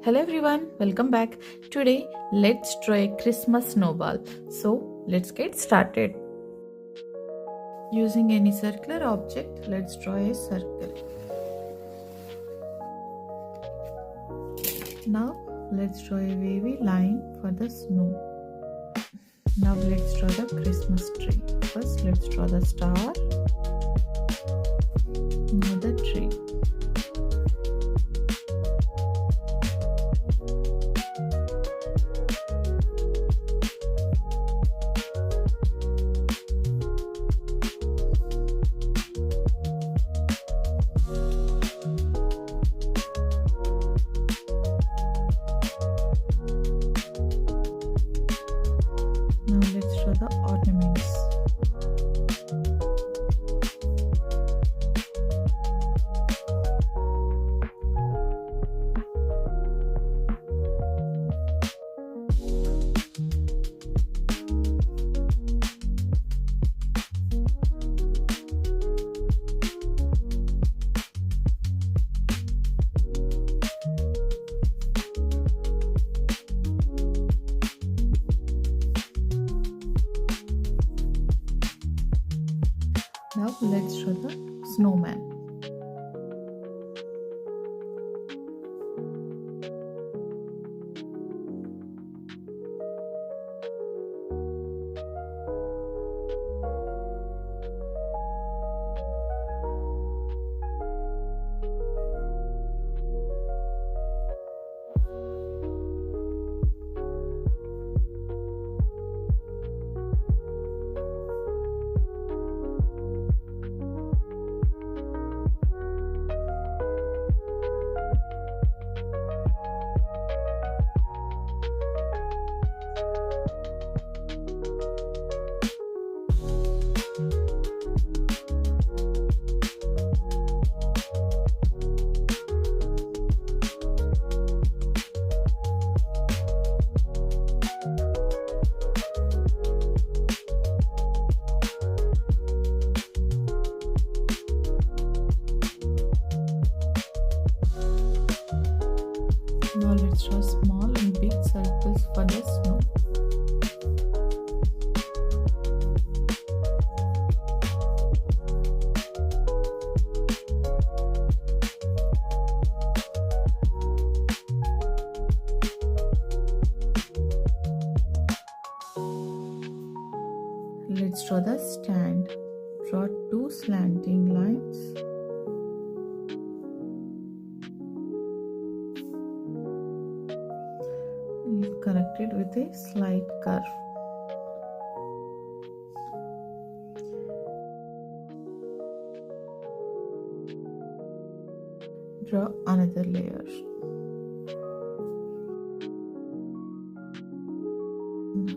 Hello everyone, welcome back. Today, let's draw a Christmas snowball. So, let's get started. Using any circular object, let's draw a circle. Now, let's draw a wavy line for the snow. Now, let's draw the Christmas tree. First, let's draw the star. Now, the tree. Now let's draw the ornaments. Now let's draw the snowman. Now let's draw small and big circles for the snow. Let's draw the stand. Draw two slanting lines. Connected with a slight curve. Draw another layer.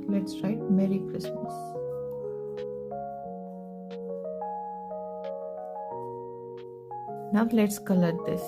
Let's write Merry Christmas. Now let's color this.